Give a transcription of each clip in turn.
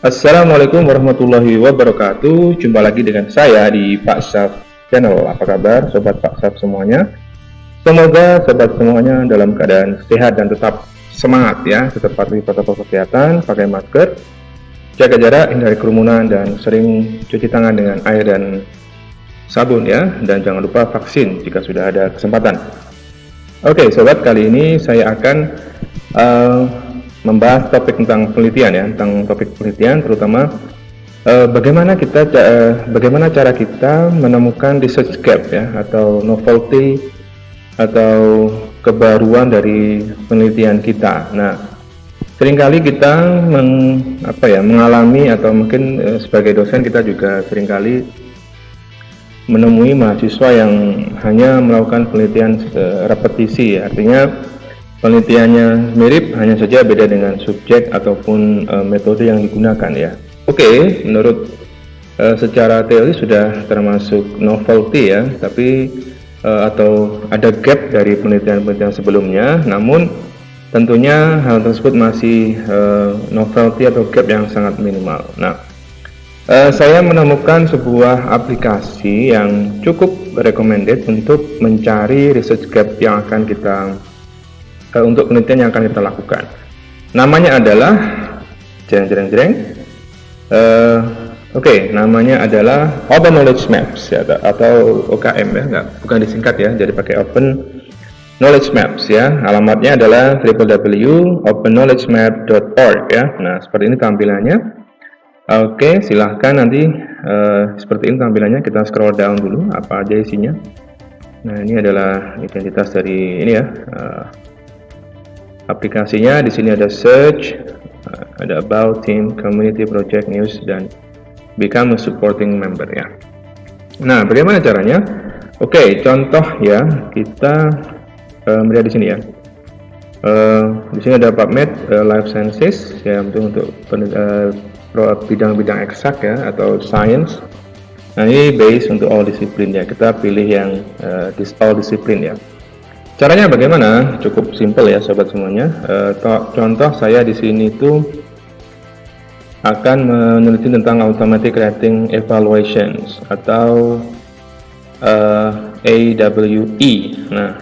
Assalamualaikum warahmatullahi wabarakatuh. Jumpa lagi dengan saya di Pak Syaf Channel. Apa kabar Sobat Pak Syaf semuanya? Semoga sobat semuanya dalam keadaan sehat dan tetap semangat ya. Tetap patuhi protokol kesehatan, pakai masker, jaga jarak, hindari kerumunan, dan sering cuci tangan dengan air dan sabun ya. Dan jangan lupa vaksin jika sudah ada kesempatan. Oke sobat, kali ini saya akan membahas topik tentang penelitian ya, tentang topik penelitian terutama bagaimana cara kita menemukan research gap ya, atau novelty atau kebaruan dari penelitian kita. Nah, seringkali kita mengalami atau mungkin sebagai dosen kita juga seringkali menemui mahasiswa yang hanya melakukan penelitian repetisi ya, artinya penelitiannya mirip, hanya saja beda dengan subjek ataupun metode yang digunakan ya. Oke, menurut secara teori sudah termasuk novelty ya, tapi atau ada gap dari penelitian-penelitian sebelumnya, namun tentunya hal tersebut masih novelty atau gap yang sangat minimal. Nah, saya menemukan sebuah aplikasi yang cukup recommended untuk mencari research gap yang akan kita untuk penelitian yang akan kita lakukan. Namanya adalah namanya adalah Open Knowledge Maps ya, atau OKM ya, bukan disingkat ya, jadi pakai Open Knowledge Maps ya. Alamatnya adalah www.openknowledgemap.org ya. Nah, seperti ini tampilannya. Oke, silahkan nanti seperti ini tampilannya. Kita scroll down dulu, apa aja isinya. Nah, ini adalah identitas dari ini ya. Aplikasinya di sini ada search, ada about, team, community, project, news, dan become a supporting member ya. Nah, bagaimana caranya? Oke, contoh ya, kita melihat di sini ya. Di sini ada PubMed Life Sciences ya, untuk bidang-bidang eksak ya, atau science. Nah, ini base untuk all disiplin ya. Kita pilih yang all disiplin ya. Caranya bagaimana? Cukup simple ya sobat semuanya. Contoh saya di sini itu akan meneliti tentang automatic rating evaluations atau AWE. Nah,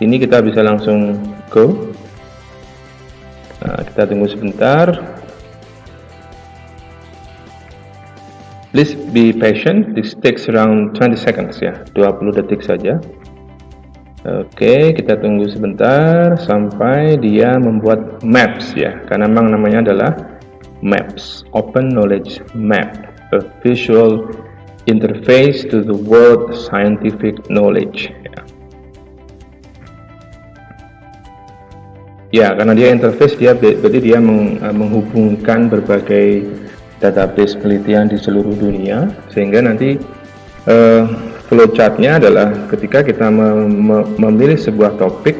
sini kita bisa langsung go. Nah, kita tunggu sebentar. Please be patient. This takes around 20 seconds ya, 20 detik saja. Oke, kita tunggu sebentar sampai dia membuat maps ya, karena memang namanya adalah maps, Open Knowledge Map, a visual interface to the world scientific knowledge ya. Karena dia interface, dia berarti dia menghubungkan berbagai database penelitian di seluruh dunia, sehingga nanti flowchartnya adalah ketika kita memilih sebuah topik,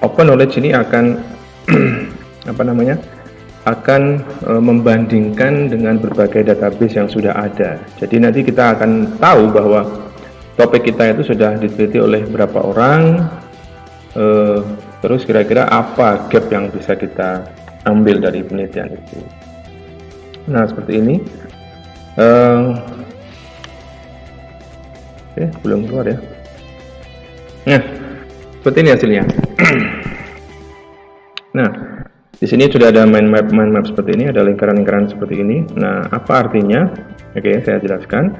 open knowledge ini akan akan membandingkan dengan berbagai database yang sudah ada. Jadi nanti kita akan tahu bahwa topik kita itu sudah diteliti oleh berapa orang, terus kira-kira apa gap yang bisa kita ambil dari penelitian itu. Nah, seperti ini. Belum keluar ya. Nah, seperti ini hasilnya. Nah, di sini sudah ada mind map seperti ini, ada lingkaran-lingkaran seperti ini. Nah, apa artinya? Oke, saya jelaskan.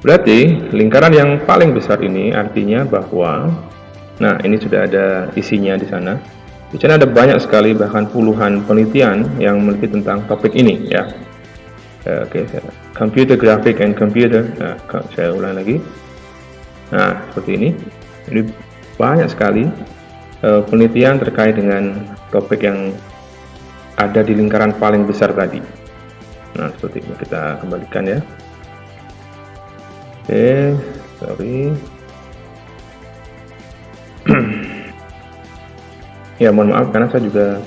Berarti lingkaran yang paling besar ini artinya bahwa, nah ini sudah ada isinya di sana. Di sana ada banyak sekali, bahkan puluhan penelitian yang meneliti tentang topik ini ya. Oke, computer graphic and computer. Nah, saya ulang lagi. Nah, seperti ini. Ini banyak sekali penelitian terkait dengan topik yang ada di lingkaran paling besar tadi. Nah, seperti ini. Kita kembalikan ya. Oke, sorry. Ya, mohon maaf karena saya juga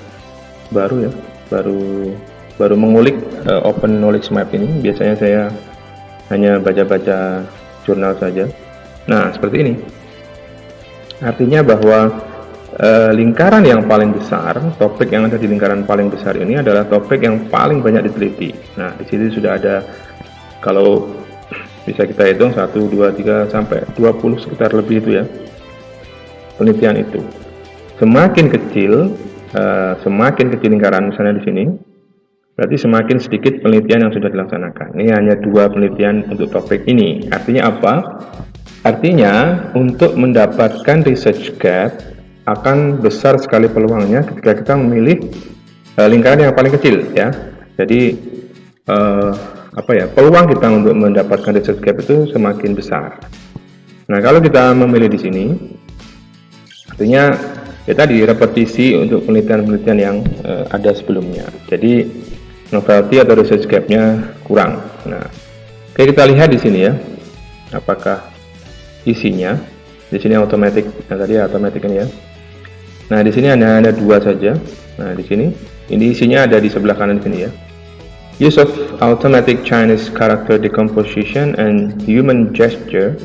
baru mengulik Open Knowledge Map ini. Biasanya saya hanya baca-baca jurnal saja. Nah, seperti ini. Artinya bahwa lingkaran yang paling besar, topik yang ada di lingkaran paling besar ini adalah topik yang paling banyak diteliti. Nah, di sini sudah ada, kalau bisa kita hitung 1, 2, 3 sampai 20 sekitar lebih itu ya penelitian itu. Semakin kecil lingkaran misalnya di sini, berarti semakin sedikit penelitian yang sudah dilaksanakan. Ini hanya 2 penelitian untuk topik ini. Artinya apa? Artinya untuk mendapatkan research gap akan besar sekali peluangnya ketika kita memilih lingkaran yang paling kecil ya. Jadi peluang kita untuk mendapatkan research gap itu semakin besar. Nah, kalau kita memilih di sini, artinya kita direpetisi untuk penelitian-penelitian yang ada sebelumnya. Jadi novelty atau research gap-nya kurang. Nah, oke, kita lihat di sini ya, apakah isinya. Di sini automatic, tadi automatic ini ya. Nah, di sini hanya ada 2 saja. Nah, di sini ini isinya ada di sebelah kanan sini ya. Use of automatic Chinese character decomposition and human gesture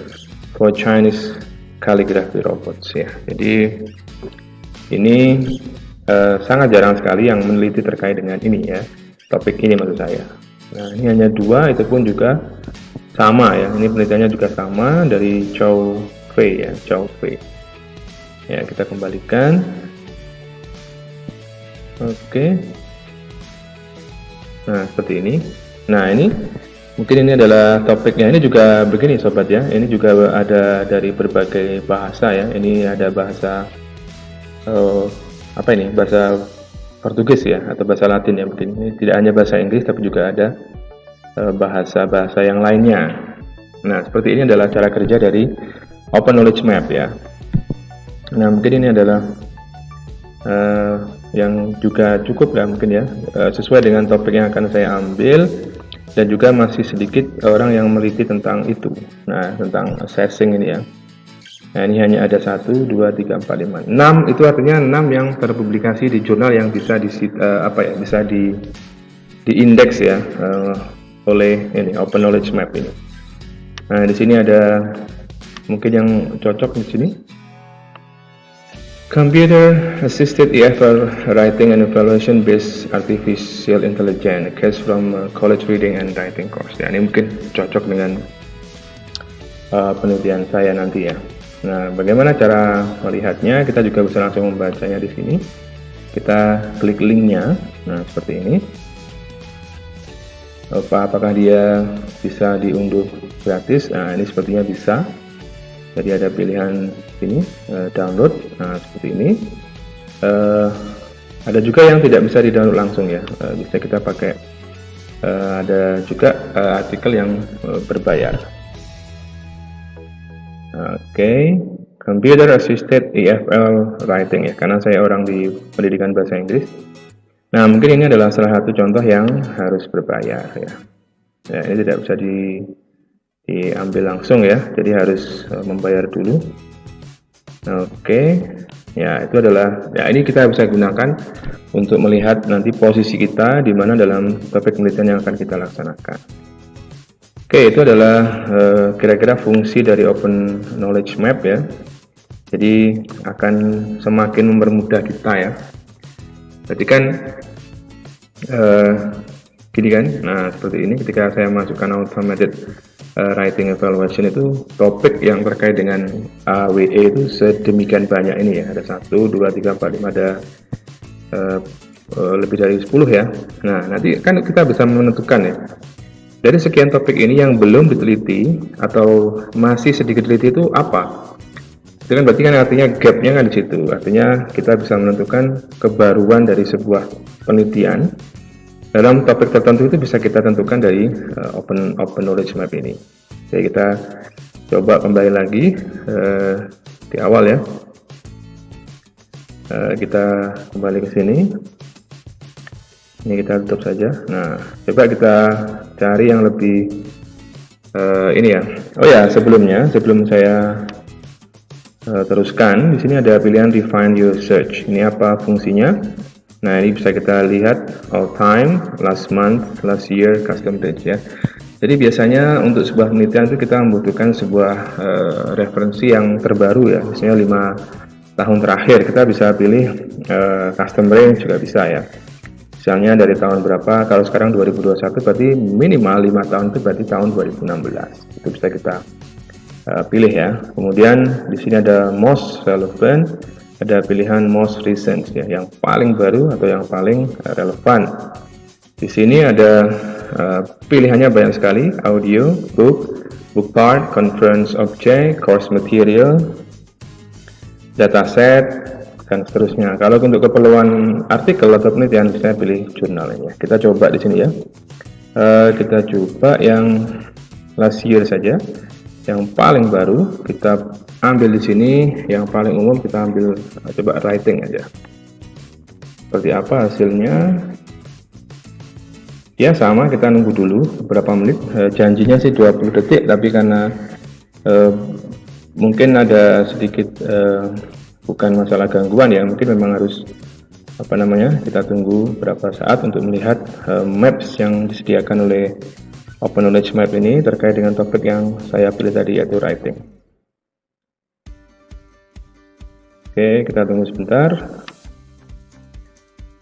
for Chinese calligraphy robots ya. Jadi ini sangat jarang sekali yang meneliti terkait dengan ini ya. Topik ini maksud saya. Nah, ini hanya 2, itu pun juga sama ya. Ini penelitiannya juga sama dari Chow Fei ya, Chow Fei. Ya, kita kembalikan. Oke. Nah, seperti ini. Nah, ini mungkin ini adalah topiknya. Ini juga begini sobat ya. Ini juga ada dari berbagai bahasa ya. Ini ada bahasa bahasa Portugis ya, atau bahasa Latin ya mungkin. Ini tidak hanya bahasa Inggris tapi juga ada bahasa-bahasa yang lainnya. Nah, seperti ini adalah cara kerja dari Open Knowledge Map ya. Nah, mungkin ini adalah yang juga cukup ya mungkin ya, sesuai dengan topik yang akan saya ambil, dan juga masih sedikit orang yang meliti tentang itu. Nah, tentang assessing ini ya. Nah, ini hanya ada 1, 2, 3, 4, 5, 6, itu artinya 6 yang terpublikasi di jurnal yang bisa bisa diindeks ya oleh ini Open Knowledge Map ini. Nah, di sini ada mungkin yang cocok di sini. Computer Assisted EFL Writing and Evaluation Based Artificial Intelligence, a case from College Reading and Writing Course. Ya, ini mungkin cocok dengan penelitian saya nanti ya. Nah, bagaimana cara melihatnya? Kita juga bisa langsung membacanya di sini. Kita klik linknya. Nah, seperti ini. Apakah dia bisa diunduh gratis? Nah, ini sepertinya bisa. Jadi ada pilihan ini, download. Nah, seperti ini. Ada juga yang tidak bisa di-download langsung ya. Bisa kita pakai. Ada juga artikel yang berbayar. Oke, Computer Assisted EFL Writing ya, karena saya orang di pendidikan bahasa Inggris. Nah, mungkin ini adalah salah satu contoh yang harus berbayar ya. Ya, ini tidak bisa diambil langsung ya, jadi harus membayar dulu. Oke, ya itu adalah ya, ini kita bisa gunakan untuk melihat nanti posisi kita di mana dalam topik penelitian yang akan kita laksanakan. Oke, itu adalah kira-kira fungsi dari Open Knowledge Map ya. Jadi akan semakin mempermudah kita ya. Jadi kan gini kan, nah seperti ini ketika saya masukkan automated writing evaluation, itu topik yang terkait dengan AWE itu sedemikian banyak ini ya, ada 1, 2, 3, 4, 5, ada lebih dari 10 ya. Nah, nanti kan kita bisa menentukan ya, dari sekian topik ini yang belum diteliti atau masih sedikit diteliti itu apa. Itu kan berarti kan artinya gapnya kan di situ. Artinya kita bisa menentukan kebaruan dari sebuah penelitian dalam topik tertentu, itu bisa kita tentukan dari Open Knowledge Map ini. Jadi kita coba kembali lagi di awal ya. Kita kembali ke sini. Ini kita tutup saja. Nah, coba kita cari yang lebih ini ya. Oh ya, sebelum saya teruskan, di sini ada pilihan Refine Your Search. Ini apa fungsinya? Nah, ini bisa kita lihat all time, last month, last year, custom date ya. Jadi biasanya untuk sebuah penelitian itu kita membutuhkan sebuah referensi yang terbaru ya, misalnya tahun terakhir, kita bisa pilih custom range juga bisa ya. Misalnya dari tahun berapa, kalau sekarang 2021 berarti minimal 5 tahun itu berarti tahun 2016. Itu bisa kita pilih ya. Kemudian di sini ada most relevant, ada pilihan most recent ya, yang paling baru atau yang paling relevan. Di sini ada pilihannya banyak sekali, audio, book part, conference object, course material, dataset, dan seterusnya. Kalau untuk keperluan artikel atau penelitian, saya pilih jurnalnya. Kita coba di sini ya. Kita coba yang last year saja, yang paling baru. Kita ambil di sini, yang paling umum kita ambil coba writing aja. Seperti apa hasilnya? Ya sama, kita nunggu dulu beberapa menit. Janjinya sih 20 detik, tapi karena mungkin ada sedikit bukan masalah gangguan ya, mungkin memang harus kita tunggu beberapa saat untuk melihat maps yang disediakan oleh Open Knowledge Map ini terkait dengan topik yang saya pilih tadi, yaitu writing. Oke, kita tunggu sebentar.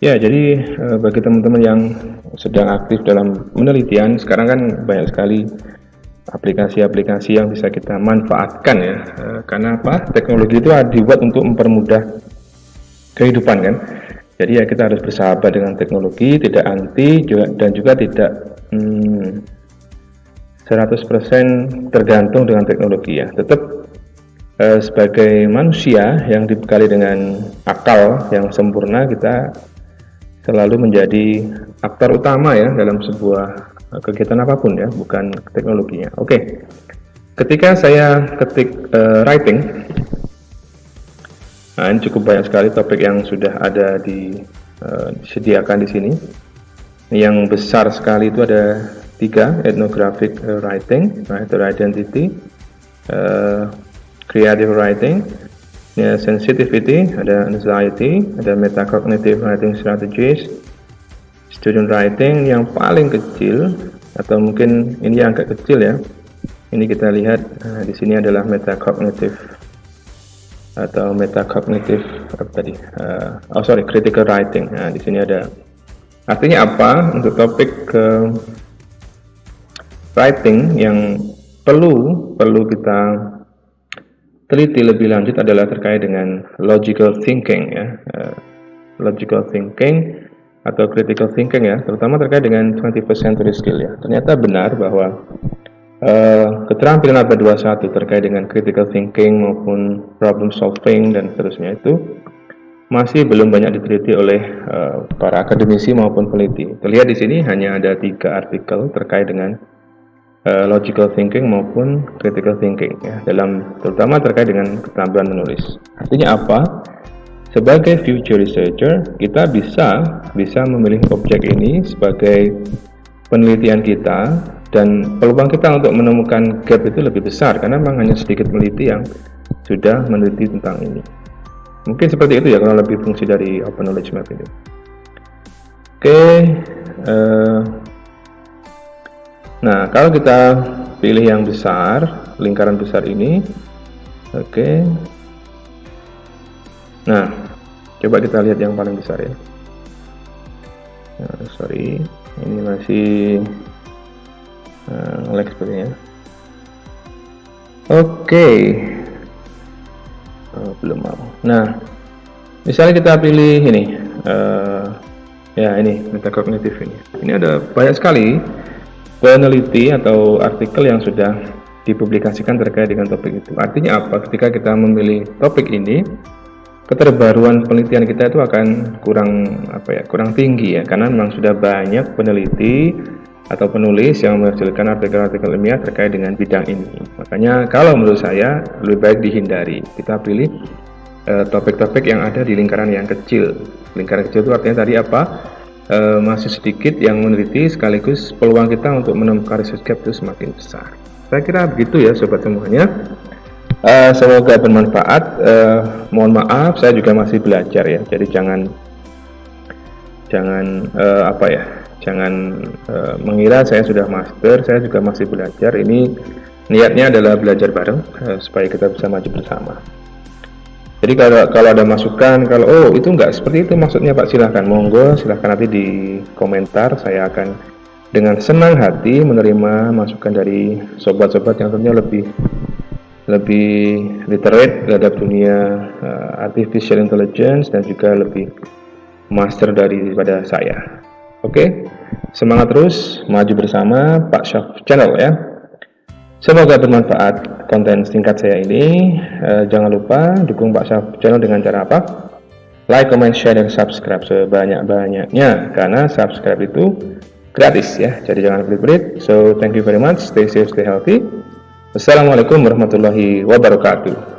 Ya, jadi bagi teman-teman yang sedang aktif dalam penelitian, sekarang kan banyak sekali aplikasi-aplikasi yang bisa kita manfaatkan ya, karena apa? Teknologi itu dibuat untuk mempermudah kehidupan kan. Jadi ya kita harus bersahabat dengan teknologi, tidak anti dan juga tidak 100% tergantung dengan teknologi ya. Tetap sebagai manusia yang dibekali dengan akal yang sempurna, kita selalu menjadi aktor utama ya dalam sebuah kegiatan apapun ya, bukan teknologinya. Oke. Ketika saya ketik writing, nah ini cukup banyak sekali topik yang sudah ada disediakan di sini. Yang besar sekali itu ada 3: ethnographic writing, writer identity, creative writing, ya, sensitivity, ada anxiety, ada metacognitive writing strategies, student writing. Yang paling kecil, atau mungkin ini yang agak kecil ya, ini kita lihat di sini adalah metacognitive critical writing. Nah, di sini ada artinya apa untuk topik writing yang perlu kita teliti lebih lanjut adalah terkait dengan logical thinking ya, logical thinking atau critical thinking ya, terutama terkait dengan 21st century skill ya. Ternyata benar bahwa keterampilan abad 21 terkait dengan critical thinking maupun problem solving dan seterusnya itu masih belum banyak diteliti oleh para akademisi maupun peneliti. Terlihat di sini hanya ada 3 artikel terkait dengan logical thinking maupun critical thinking ya, terutama terkait dengan keterampilan menulis. Artinya apa? Sebagai future researcher, kita bisa memilih objek ini sebagai penelitian kita, dan peluang kita untuk menemukan gap itu lebih besar karena memang hanya sedikit peneliti yang sudah meneliti tentang ini. Mungkin seperti itu ya kalau lebih fungsi dari Open Knowledge Map ini. Oke, nah kalau kita pilih yang besar, lingkaran besar ini, oke. Nah, coba kita lihat yang paling besar ya. Nah, sorry, ini masih lag sepertinya. Oke. Belum mau. Nah, misalnya kita pilih ini, ya ini metacognitive ini. Ini ada banyak sekali peneliti atau artikel yang sudah dipublikasikan terkait dengan topik itu. Artinya apa? Ketika kita memilih topik ini, keterbaruan penelitian kita itu akan kurang tinggi ya, karena memang sudah banyak peneliti atau penulis yang menghasilkan artikel-artikel ilmiah terkait dengan bidang ini. Makanya kalau menurut saya lebih baik dihindari. Kita pilih topik-topik yang ada di lingkaran yang kecil. Lingkaran kecil itu artinya tadi apa? Masih sedikit yang meneliti, sekaligus peluang kita untuk menemukan research gap itu semakin besar. Saya kira begitu ya sobat semuanya. Semoga bermanfaat. Mohon maaf, saya juga masih belajar ya. Jadi jangan mengira saya sudah master. Saya juga masih belajar. Ini niatnya adalah belajar bareng supaya kita bisa maju bersama. Jadi kalau ada masukan, kalau oh itu enggak seperti itu maksudnya Pak, silahkan monggo, silahkan nanti di komentar. Saya akan dengan senang hati menerima masukan dari sobat-sobat yang tentunya lebih literate terhadap dunia artificial intelligence dan juga lebih master daripada saya. Oke, semangat terus, maju bersama Pak Syaf Channel ya. Semoga bermanfaat konten singkat saya ini. Jangan lupa dukung Pak Syaf Channel dengan cara apa? Like, comment, share, dan subscribe sebanyak-banyaknya. Karena subscribe itu gratis ya, jadi jangan pelit-pelit. So, thank you very much. Stay safe, stay healthy. Wassalamualaikum warahmatullahi wabarakatuh.